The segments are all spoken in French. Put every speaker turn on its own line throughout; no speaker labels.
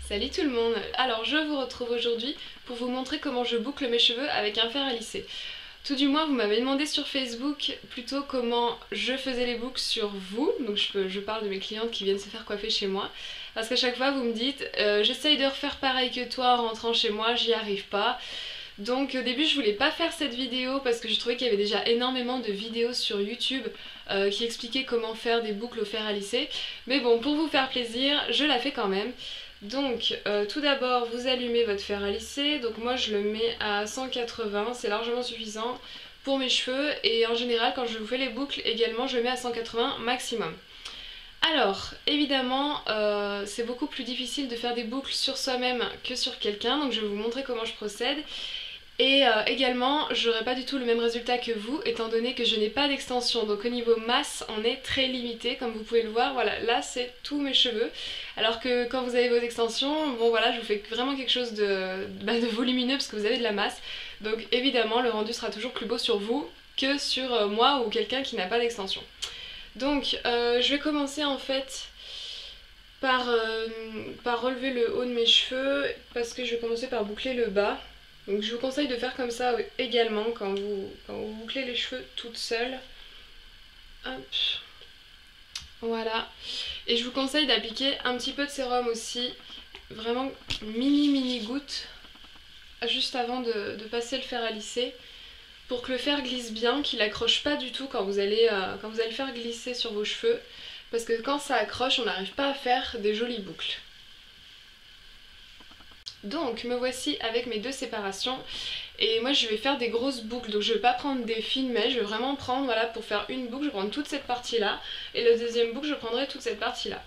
Salut tout le monde. Alors je vous retrouve aujourd'hui pour vous montrer comment je boucle mes cheveux avec un fer à lisser. Tout du moins vous m'avez demandé sur Facebook plutôt comment je faisais les boucles sur vous, donc je parle de mes clientes qui viennent se faire coiffer chez moi, parce qu'à chaque fois vous me dites j'essaye de refaire pareil que toi en rentrant chez moi, j'y arrive pas. Donc au début je voulais pas faire cette vidéo parce que je trouvais qu'il y avait déjà énormément de vidéos sur YouTube qui expliquaient comment faire des boucles au fer à lisser, mais bon, pour vous faire plaisir je la fais quand même. Donc tout d'abord vous allumez votre fer à lisser, donc moi je le mets à 180, c'est largement suffisant pour mes cheveux, et en général quand je vous fais les boucles également je mets à 180 maximum. Alors évidemment c'est beaucoup plus difficile de faire des boucles sur soi-même que sur quelqu'un, donc je vais vous montrer comment je procède. Et également, j'aurai pas du tout le même résultat que vous, étant donné que je n'ai pas d'extension. Donc au niveau masse, on est très limité, comme vous pouvez le voir. Voilà, là c'est tous mes cheveux. Alors que quand vous avez vos extensions, bon voilà, je vous fais vraiment quelque chose de volumineux parce que vous avez de la masse. Donc évidemment, le rendu sera toujours plus beau sur vous que sur moi ou quelqu'un qui n'a pas d'extension. Donc je vais commencer en fait par relever le haut de mes cheveux, parce que je vais commencer par boucler le bas. Donc je vous conseille de faire comme ça également quand vous bouclez les cheveux toute seule. Hop. Voilà. Et je vous conseille d'appliquer un petit peu de sérum aussi, vraiment mini gouttes, juste avant de passer le fer à lisser, pour que le fer glisse bien, qu'il accroche pas du tout quand vous allez le faire glisser sur vos cheveux, parce que quand ça accroche on n'arrive pas à faire des jolies boucles. Donc me voici avec mes deux séparations, et moi je vais faire des grosses boucles, donc je vais pas prendre des fines mèches, je vais vraiment prendre, voilà, pour faire une boucle je vais prendre toute cette partie là, et la deuxième boucle je prendrai toute cette partie là.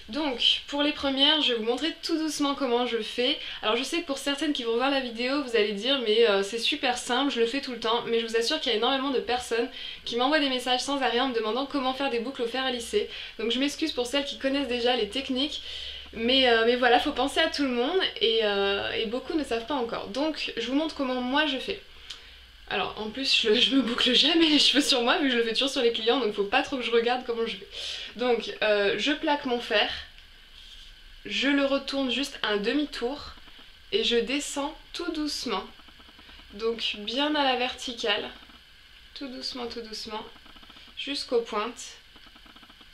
Donc pour les premières je vais vous montrer tout doucement comment je fais. Alors je sais que pour certaines qui vont voir la vidéo vous allez dire mais c'est super simple, je le fais tout le temps, mais je vous assure qu'il y a énormément de personnes qui m'envoient des messages sans arrêt en me demandant comment faire des boucles au fer à lisser. Donc je m'excuse pour celles qui connaissent déjà les techniques. Mais voilà, faut penser à tout le monde, et beaucoup ne savent pas encore. Donc je vous montre comment moi je fais. Alors en plus je me boucle jamais les cheveux sur moi vu que je le fais toujours sur les clients, donc faut pas trop que je regarde comment je fais. Donc je plaque mon fer, je le retourne juste un demi-tour et je descends tout doucement. Donc bien à la verticale, tout doucement, jusqu'aux pointes.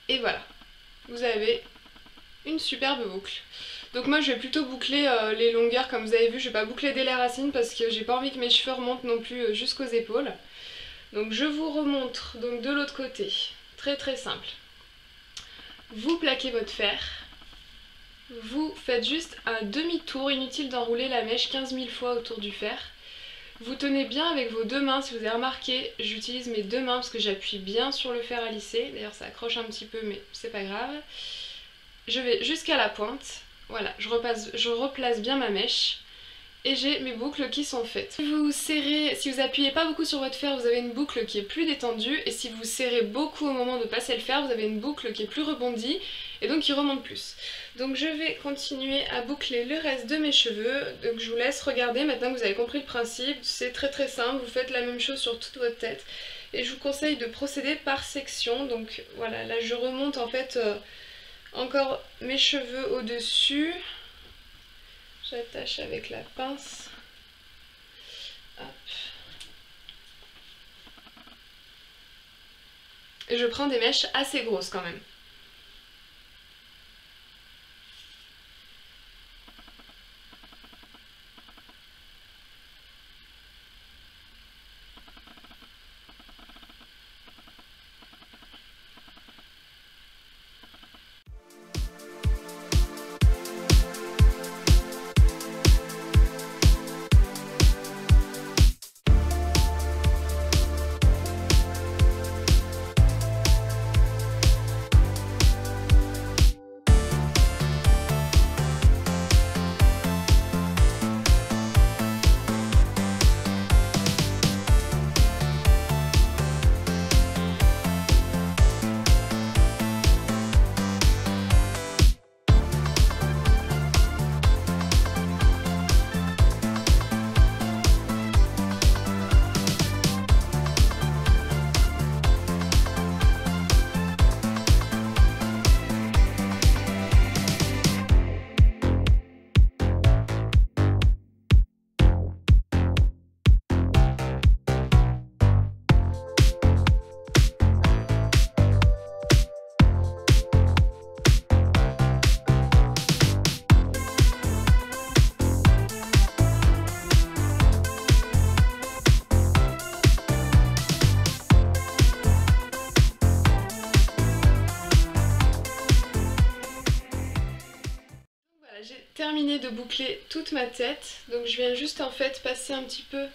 Et voilà, vous avez une superbe boucle. Donc moi je vais plutôt boucler les longueurs comme vous avez vu, je vais pas boucler dès les racines parce que j'ai pas envie que mes cheveux remontent non plus jusqu'aux épaules. Donc je vous remontre donc de l'autre côté, très simple. Vous plaquez votre fer, vous faites juste un demi-tour, inutile d'enrouler la mèche 15 000 fois autour du fer. Vous tenez bien avec vos deux mains, si vous avez remarqué, j'utilise mes deux mains parce que j'appuie bien sur le fer à lisser, d'ailleurs ça accroche un petit peu mais c'est pas grave. Je vais jusqu'à la pointe, voilà, je replace bien ma mèche et j'ai mes boucles qui sont faites. Si vous serrez, si vous appuyez pas beaucoup sur votre fer, vous avez une boucle qui est plus détendue, et si vous serrez beaucoup au moment de passer le fer, vous avez une boucle qui est plus rebondie et donc qui remonte plus. Donc je vais continuer à boucler le reste de mes cheveux, donc je vous laisse regarder maintenant que vous avez compris le principe, c'est très simple, vous faites la même chose sur toute votre tête et je vous conseille de procéder par section. Donc voilà, là je remonte en fait encore mes cheveux au-dessus, j'attache avec la pince, hop. Et je prends des mèches assez grosses quand même. j'ai terminé de boucler toute ma tête, donc je viens juste en fait passer un petit peu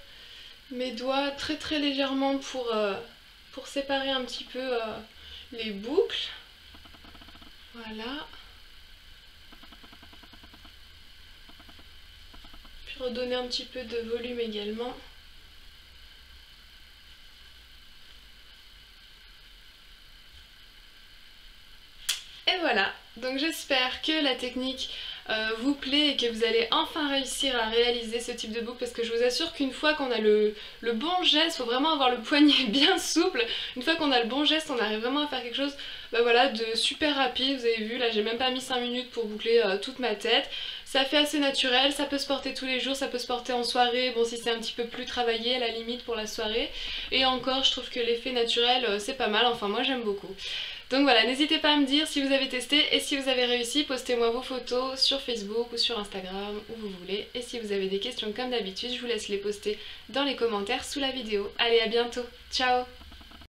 mes doigts très légèrement pour séparer un petit peu les boucles. Voilà. Puis redonner un petit peu de volume également. Et voilà, donc j'espère que la technique vous plaît et que vous allez enfin réussir à réaliser ce type de boucle, parce que je vous assure qu'une fois qu'on a le bon geste, il faut vraiment avoir le poignet bien souple. Une fois qu'on a le bon geste, on arrive vraiment à faire quelque chose voilà, de super rapide. Vous avez vu, là j'ai même pas mis 5 minutes pour boucler toute ma tête. Ça fait assez naturel, ça peut se porter tous les jours, ça peut se porter en soirée, bon si c'est un petit peu plus travaillé à la limite pour la soirée. Et encore, je trouve que l'effet naturel c'est pas mal, enfin moi j'aime beaucoup. Donc voilà, n'hésitez pas à me dire si vous avez testé et si vous avez réussi, postez-moi vos photos sur Facebook ou sur Instagram, où vous voulez. Et si vous avez des questions comme d'habitude, je vous laisse les poster dans les commentaires sous la vidéo. Allez, à bientôt, ciao!